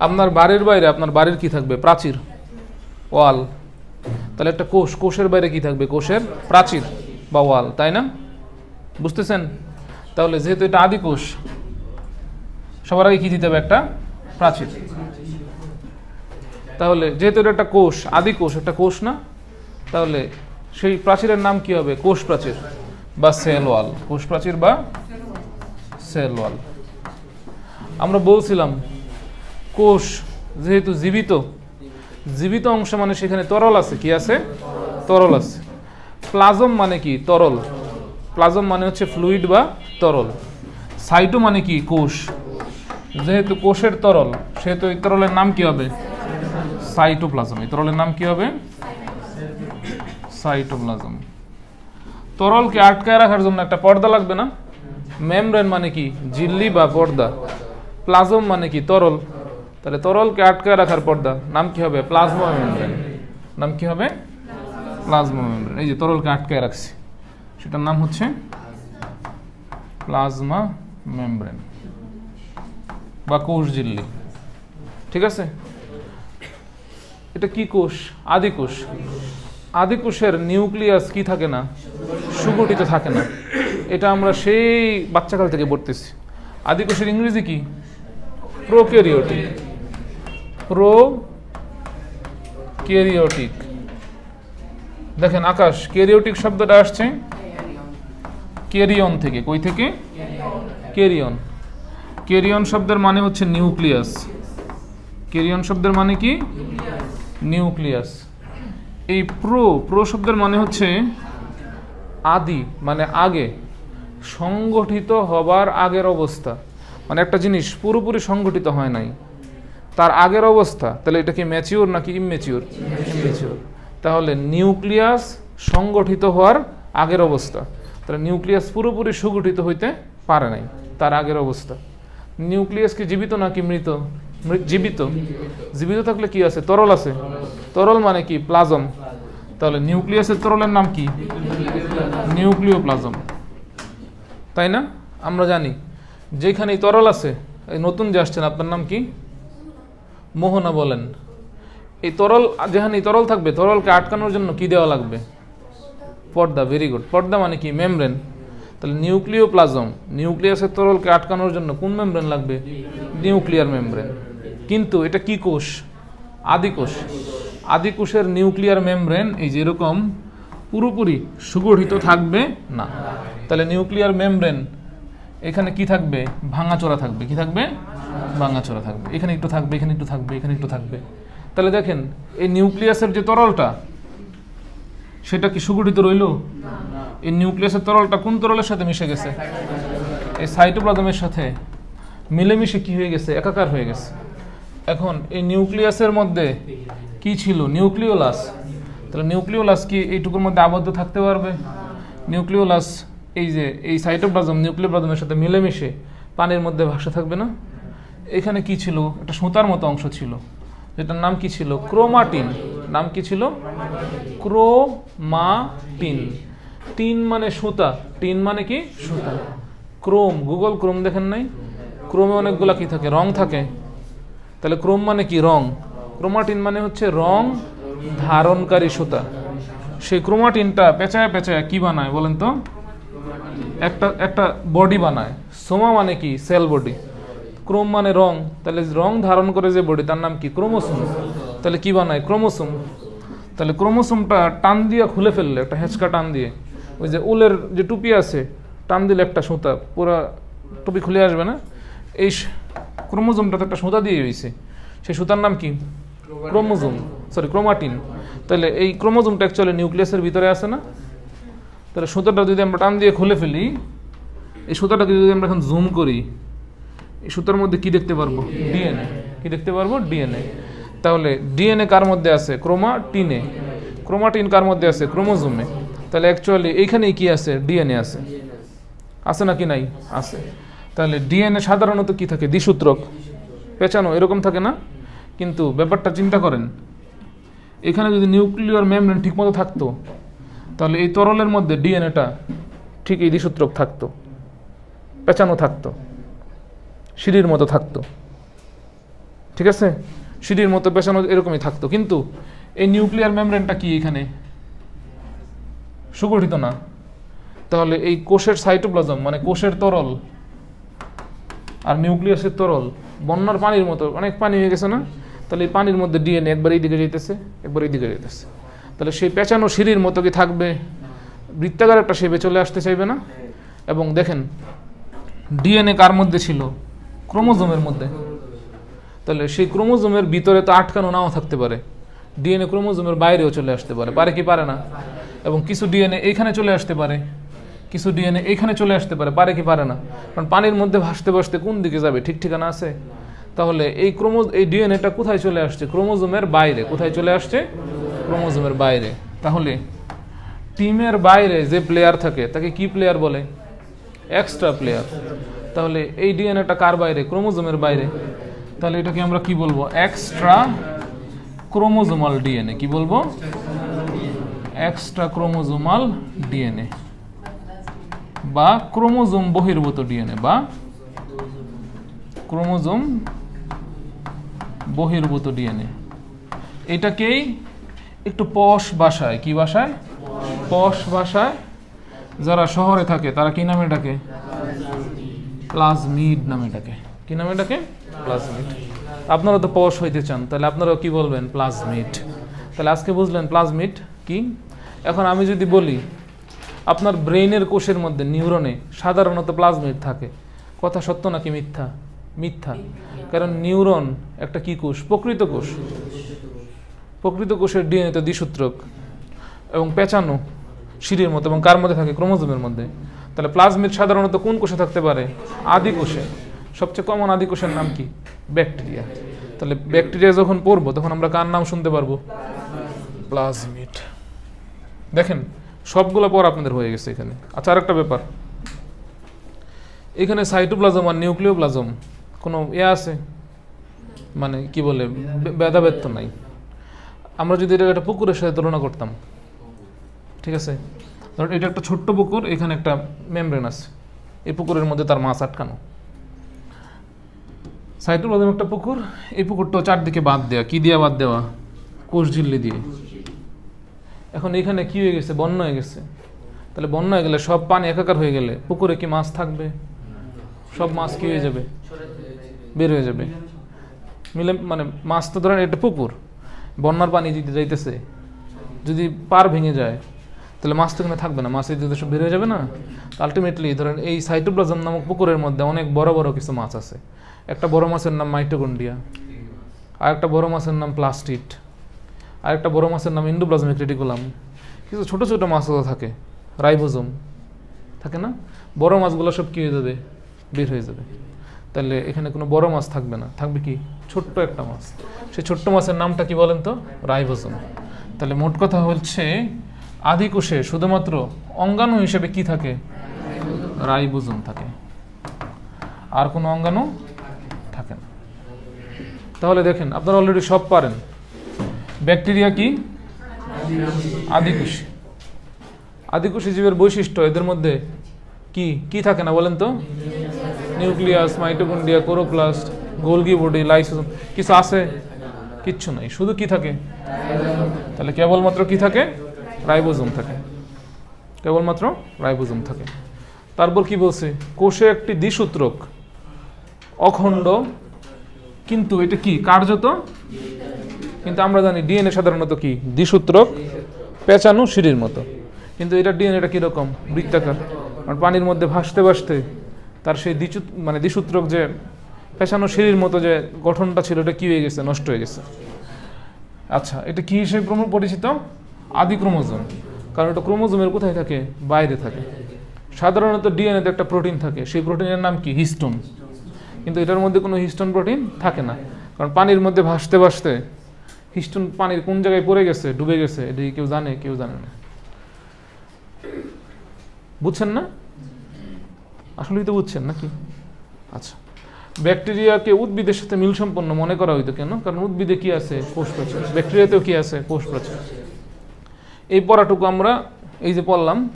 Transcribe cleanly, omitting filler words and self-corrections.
আপনার বাড়ির বাইরে আপনার বাড়ির কি থাকবে? প্রাচীর, ওয়াল। তাহলে একটা কোষ, কোষের বাইরে কি থাকবে? কোষের প্রাচীর বা ওয়াল, তাই না? বুঝতেছেন? তাহলে যেহেতু এটা আদি কোষ, সবার আগে কি দিতে হবে? একটা প্রাচীর। তাহলে যেহেতু এটা একটা কোষ, আদি কোষ, একটা কোষ না, তাহলে সেই প্রাচীরের নাম কি হবে? কোষ প্রাচীর বা সেল ওয়াল। কোষ প্রাচীর বা সেল ওয়াল। আমরা বলছিলাম কোষ যেহেতু জীবিত, জীবিত অংশ মানে সেখানে তরল আছে। কি আছে? তরল আছে। প্লাজম মানে কি? তরল। প্লাজম মানে হচ্ছে ফ্লুইড বা তরল। সাইটো মানে কি? কোষ। যেহেতু কোষের তরল, সেহেতু এই তরলের নাম কি হবে? সাইটোপ্লাজম। এই তরলের নাম কি হবে? সাইটোপ্লাজম। তরলকে আটকায় রাখার জন্য একটা পর্দা লাগবে না? মেমব্রেন মানে কি? ঝিল্লি বা পর্দা। প্লাজম মানে কি? তরল। তাহলে তরলকে আটকায় রাখার পর্দা নাম কি হবে? Plasma membrane. নাম কি হবে? Plasma membrane. এই যে তরলকে আটকায় রাখছি, সেটার নাম হচ্ছে প্লাজমা মেমব্রেন বা কোষ ঝিল্লি। ঠিক আছে? এটা কি কোষ? আদি কোষ। আদি কোষের নিউক্লিয়াস কি থাকে না? সুগঠিত থাকে না। এটা আমরা সেই বাচ্চাকাল থেকে পড়তেছি। আদি কোষের ইংরেজি কি? প্রোক্যারিওটিক। প্রোক্যারিওটিক। দেখেন আকাশ, ক্যারিওটিক শব্দটা আসছে ক্যারিয়ন থেকে। কই থেকে? ক্যারিয়ন। ক্যারিয়ন শব্দের মানে হচ্ছে নিউক্লিয়াস। ক্যারিয়ন শব্দের মানে কি? নিউক্লিয়াস। এই প্রো শব্দের মানে হচ্ছে আদি, মানে আগে, সংগঠিত হবার আগের অবস্থা। মানে একটা জিনিস পুরোপুরি সংগঠিত হয় নাই, তার আগের অবস্থা। তাহলে এটা কি ম্যাচিওর নাকি ইমম্যাচিওর? ইমম্যাচিওর। তাহলে নিউক্লিয়াস সংগঠিত হওয়ার আগের অবস্থা। তাহলে নিউক্লিয়াস পুরোপুরি সুগঠিত হইতে পারে নাই, তার আগের অবস্থা। নিউক্লিয়াস কি জীবিত নাকি মৃত? জীবিত। জীবিত থাকলে কি আছে? তরল আছে। তরল মানে কি? প্লাজম। তাহলে নিউক্লিয়াসের তরলের নাম কি? নিউক্লিওপ্লাজম। তাই না? আমরা জানি যেখানেই তরল আছে, এই নতুন যে আসছেন, আপনার নাম কি? মোহনা। বলেন, এই তরল, যেখানেই তরল থাকবে, তরলকে আটকানোর জন্য কি দেওয়া লাগবে? পর্দা। Very good. পর্দা মানে কি? মেমব্রেন। তাহলে নিউক্লিওপ্লাজম, নিউক্লিয়াসের তরলকে আটকানোর জন্য কোন মেমব্রেন লাগবে? Nuclear membrane. কিন্তু এটা কি কোষ? আদি কোষ। আদি কোষের নিউক্লিয়ার মেমব্রেন এই যে এরকম পুরোপুরি সুগঠিত থাকবে না। তাহলে নিউক্লিয়ার মেমব্রেন এখানে কি থাকবে? ভাঙাচোরা থাকবে। কি থাকবে? ভাঙাচোরা থাকবে। এখানে একটু থাকবে, এখানে একটু থাকবে, এখানে একটু থাকবে। তাহলে দেখেন এই নিউক্লিয়াসের যে তরলটা, সেটা কি সুগঠিত রইল? এই নিউক্লিয়াসের তরলটা কোন তরলের সাথে মিশে গেছে? এই সাইটোপ্লাজমের সাথে মিলেমিশে কি হয়ে গেছে? একাকার হয়ে গেছে। এখন এই নিউক্লিয়াসের মধ্যে কি ছিল? নিউক্লিওলাস। তাহলে নিউক্লিওলাস কি এইটুকুর মধ্যে আবদ্ধ থাকতে পারবে? নিউক্লিওলাস এই যে এই সাইটোপ্লাজম নিউক্লিওপ্লাজমের সাথে মিলেমিশে পানির মধ্যে ভাসে থাকবে না? এখানে কি ছিল? একটা সুতার মতো অংশ ছিল, যেটার নাম কি ছিল? ক্রোমাটিন। নাম কি ছিল? ক্রোমাটিন। টিন মানে সুতা, টিন মানে কি? সুতা। ক্রোম, গুগল ক্রোম দেখেন নাই? ক্রোমে অনেকগুলা কি থাকে? রং থাকে। তাহলে ক্রোম মানে কি? রং। ক্রোমাটিন মানে হচ্ছে রং ধারণকারী সুতা। সেই ক্রোমাটিনটা পেঁচায় পেঁচায় কি বানায় বলেন তো? একটা বডি বানায়। সোমা মানে কি? Sell body. ক্রোম মানে রং, তাহলে রং ধারণ করে যে বডি, তার নাম কি? ক্রোমোসোম। তাহলে কি বানায়? ক্রোমোসোম। তাহলে ক্রোমোসোমটা টান দিয়ে খুলে ফেললে, একটা হেঁচকা টান দিয়ে, ওই যে উলের যে টুপি আছে, টান দিলে একটা সুতা, পুরা টুপি খুলে আসবে না? এই ক্রোমোজোমটা তো একটা সুতা দিয়ে হয়েছে, সেই সুতার নাম কি? Chromosome, sorry chromatin. তাহলে এই ক্রোমোজোমটা অ্যাকচুয়ালি নিউক্লিয়াসের ভিতরে আছে না? তাহলে সুতাটা যদি আমরা টান দিয়ে খুলে ফেলি, এই সুতাটাকে যদি আমরা এখন জুম করি, এই সুতার মধ্যে কি দেখতে পারবো? ডিএনএ। কি দেখতে পারবো? ডিএনএ। তাহলে ডিএনএ কার মধ্যে আছে? ক্রোমাটিনে। ক্রোমাটিন কার মধ্যে আছে? ক্রোমোজোমে। তাহলে অ্যাকচুয়ালি এইখানেই কি আছে? ডিএনএ আছে। আছে নাকি নাই? আছে। তাহলে ডিএনএ সাধারণত কি থাকে? দ্বিসূত্রক, পেঁচানো, এরকম থাকে না? কিন্তু ব্যাপারটা চিন্তা করেন, এখানে যদি নিউক্লিয়ার মেমব্রেন ঠিকমতো থাকতো, তাহলে এই তরলের মধ্যে ডিএনএটা ঠিক এই দ্বিসূত্রক থাকতো, পেঁচানো থাকতো, সিঁড়ির মতো থাকতো। ঠিক ঠিক আছে, সিঁড়ির মতো পেঁচানো এরকমই থাকতো। কিন্তু এই নিউক্লিয়ার মেমব্রেনটা কি এখানে সুগঠিত না, তাহলে এই কোষের সাইটোপ্লাজম মানে কোষের তরল আর নিউক্লিয়াসের তরল বন্যার পানির মতো অনেক পানি হয়ে গেছে না, তাহলে এই পানির মধ্যে ডিএনএ একবার এইদিকে যেতেছে একবার এইদিকে যেতেছে, তাহলে সেই পেঁচানো সিঁড়ির মতো কি থাকবে, বৃত্তাকার একটা শেপে চলে আসতে চাইবে না। এবং দেখেন ডিএনএ কার মধ্যে ছিল, ক্রোমোজোমের মধ্যে, তাহলে সেই ক্রোমোজোমের ভিতরে তো আটকানো নাও থাকতে পারে, ডিএনএ ক্রোমোজোমের বাইরেও চলে আসতে পারে, পারে কি পারে না, এবং কিছু ডিএনএ এইখানে চলে আসতে পারে, কিছু ডিএনএ এইখানে চলে আসতে পারে, পারে কি পারে না, কারণ পানির মধ্যে ভাসতে ভাসতে কোন দিকে যাবে ঠিক ঠিকানা আছে। তাহলে এই ডিএনএটা কোথায় চলে আসছে, ক্রোমোজোমের বাইরে, কোথায় চলে আসছে, ক্রোমোজোমের বাইরে। তাহলে টিমের বাইরে যে প্লেয়ার থাকে তাকে কি প্লেয়ার বলে, এক্সট্রা প্লেয়ার। তাহলে এই ডিএনএটা কার বাইরে, ক্রোমোজোমের বাইরে, তাহলে এটাকে আমরা কি বলবো, এক্সট্রা ক্রোমোজোমাল ডিএনএ। কি বলবো, এক্সট্রা ক্রোমোজোমাল ডিএনএ বা ক্রোমোজোম বহির্ভূত ডিএনএ বা ক্রোমোজোম বহির্ভূত ডিএনএ। এটাকেই একটু পশ ভাষায়, কি ভাষায়, পশ ভাষায় যারা শহরে থাকে তারা কি নামে ডাকে, প্লাজমিড নামে ডাকে। কি নামে ডাকে, প্লাজমিড। আপনারা তো পশ হইতে চান, তাহলে আপনারাও কি বলবেন, প্লাজমিড। তাহলে আজকে বুঝলেন প্লাজমিড কি। এখন আমি যদি বলি আপনার ব্রেইনের কোষের মধ্যে নিউরনে সাধারণত প্লাজমিড থাকে, কথা সত্য নাকি মিথ্যা, মিথ্যা। কারণ নিউরন একটা কি কোষ, প্রকৃত কোষ, প্রকৃত কোষের ডিএনএ তো দ্বিসূত্রক এবং পেঁচানো সিঁড়ির মতো, এবং কার মধ্যে থাকে, ক্রোমোজোমের মধ্যে। তাহলে প্লাজমিড সাধারণত কোন কোষে থাকতে পারে, আদি কোষে। সবচেয়ে কমন আদি কোষের নাম কি, ব্যাকটেরিয়া। তাহলে ব্যাকটেরিয়া যখন পড়বো তখন আমরা কার নাম শুনতে পারবো, প্লাজমিড। দেখেন সবগুলো পর আপনাদের হয়ে গেছে এখানে। আচ্ছা আরেকটা ব্যাপার, এখানে সাইটোপ্লাজম আর নিউক্লিওপ্লাজম কোনো আছে, মানে কি বলে ভেদাভেদ তো নাই। আমরা যদি এটা একটা পুকুরের সাথে তুলনা করতাম, ঠিক আছে, ধরুন এটা একটা ছোট্ট পুকুর, এখানে একটা মেমব্রেন আছে, এই পুকুরের মধ্যে তার মাছ আটকানো। সাইটোপ্লাজম একটা পুকুর, এই পুকুরটা চারদিকে বাদ দেওয়া, কি দিয়ে বাদ দেওয়া, কোষ ঝিল্লি দিয়ে। এখন এখানে কি হয়ে গেছে, বন্যা হয়ে গেছে। তাহলে বন্যা হয়ে গেলে সব পানি একাকার হয়ে গেলে পুকুরে কি মাছ থাকবে, সব মাছ কি হয়ে যাবে, বের হয়ে যাবে মিলে। মানে মাছ তো ধরেন এটা পুকুর, বন্যার পানি যদি যাইতেছে, যদি পার ভেঙে যায় তাহলে মাছ তো এখানে থাকবে না, মাছ এই সব বের হয়ে যাবে না। আলটিমেটলি ধরেন এই সাইটোপ্লাজম নামক পুকুরের মধ্যে অনেক বড় বড় কিছু মাছ আছে। একটা বড় মাছের নাম মাইটোকন্ড্রিয়া, আর একটা বড় মাছের নাম প্লাস্টিড, আর একটা বড় মাছের নাম এন্ডোপ্লাজমিক রেটিকুলাম। কিছু ছোট ছোট মাছও থাকে, রাইবোজোম থাকে না। বড় মাছগুলো সব কি হয়ে যাবে, বের হয়ে যাবে। তাহলে এখানে কোনো বড় মাছ থাকবে না, থাকবে কি, ছোট্ট একটা মাছ। সেই ছোট্ট মাছের নামটা কি বলেন তো, রাইবোজোম। তাহলে মোট কথা হচ্ছে আদি কোষে শুধুমাত্র অঙ্গাণু হিসেবে কি থাকে, রাইবোজোম থাকে, আর কোনো অঙ্গাণু থাকে না। তাহলে দেখেন আপনারা অলরেডি সব পারেন। ব্যাকটেরিয়া কি, আদিকোষী। আদিকোষী জীবের বৈশিষ্ট্য, এদের মধ্যে কি কি থাকে না বলেন তো, nucleus, mitochondria, chloroplast, Golgi body, lysosome, কিছু আছে, কিচ্ছু নাই, শুধু কি থাকে, তাহলে কেবলমাত্র কি থাকে, রাইবোজোম থাকে, কেবলমাত্র রাইবোজোম থাকে। তারপর কি বলছে, কোষে একটি দ্বিসূত্রক অখণ্ড, কিন্তু এটা কি কার্যত, কিন্তু আমরা জানি ডিএনএ সাধারণত কি দ্বিসূত্রক পেঁচানো সিঁড়ির মতো, কিন্তু এটা ডিএনএটা কিরকম, বৃত্তাকার। কারণ পানির মধ্যে ভাসতে ভাসতে তার সেই দ্বিসূত্রক যে পেঁচানো সিঁড়ির মতো যে গঠনটা ছিল, এটা কি হয়ে গেছে, নষ্ট হয়ে গেছে। আচ্ছা, এটা কি হিসেবে পরিচিত, আদি ক্রোমোজোম। কারণ এটা ক্রোমোজোমের কোথায় থাকে, বাইরে থাকে। সাধারণত ডিএনএতে একটা প্রোটিন থাকে, সেই প্রোটিনের নাম কি, হিস্টোন। কিন্তু এটার মধ্যে কোনো হিস্টোন প্রোটিন থাকে না, কারণ পানির মধ্যে ভাসতে ভাসতে হিস্টোন পানির কোন জায়গায় পড়ে গেছে, ডুবে গেছে, এটা কেউ জানে, কেউ জানে না। বুঝছেন না, আসলেই তো বুঝছেন নাকি। আচ্ছা, ব্যাকটেরিয়াকে উদ্ভিদের সাথে মিল সম্পন্ন মনে করা হইতো কেন, কারণ উদ্ভিদে কি আছে, কোষ প্রাচীর, ব্যাকটেরিয়াতেও কি আছে, কোষ প্রাচীর। এই পড়াটুকু আমরা এই যে পড়লাম,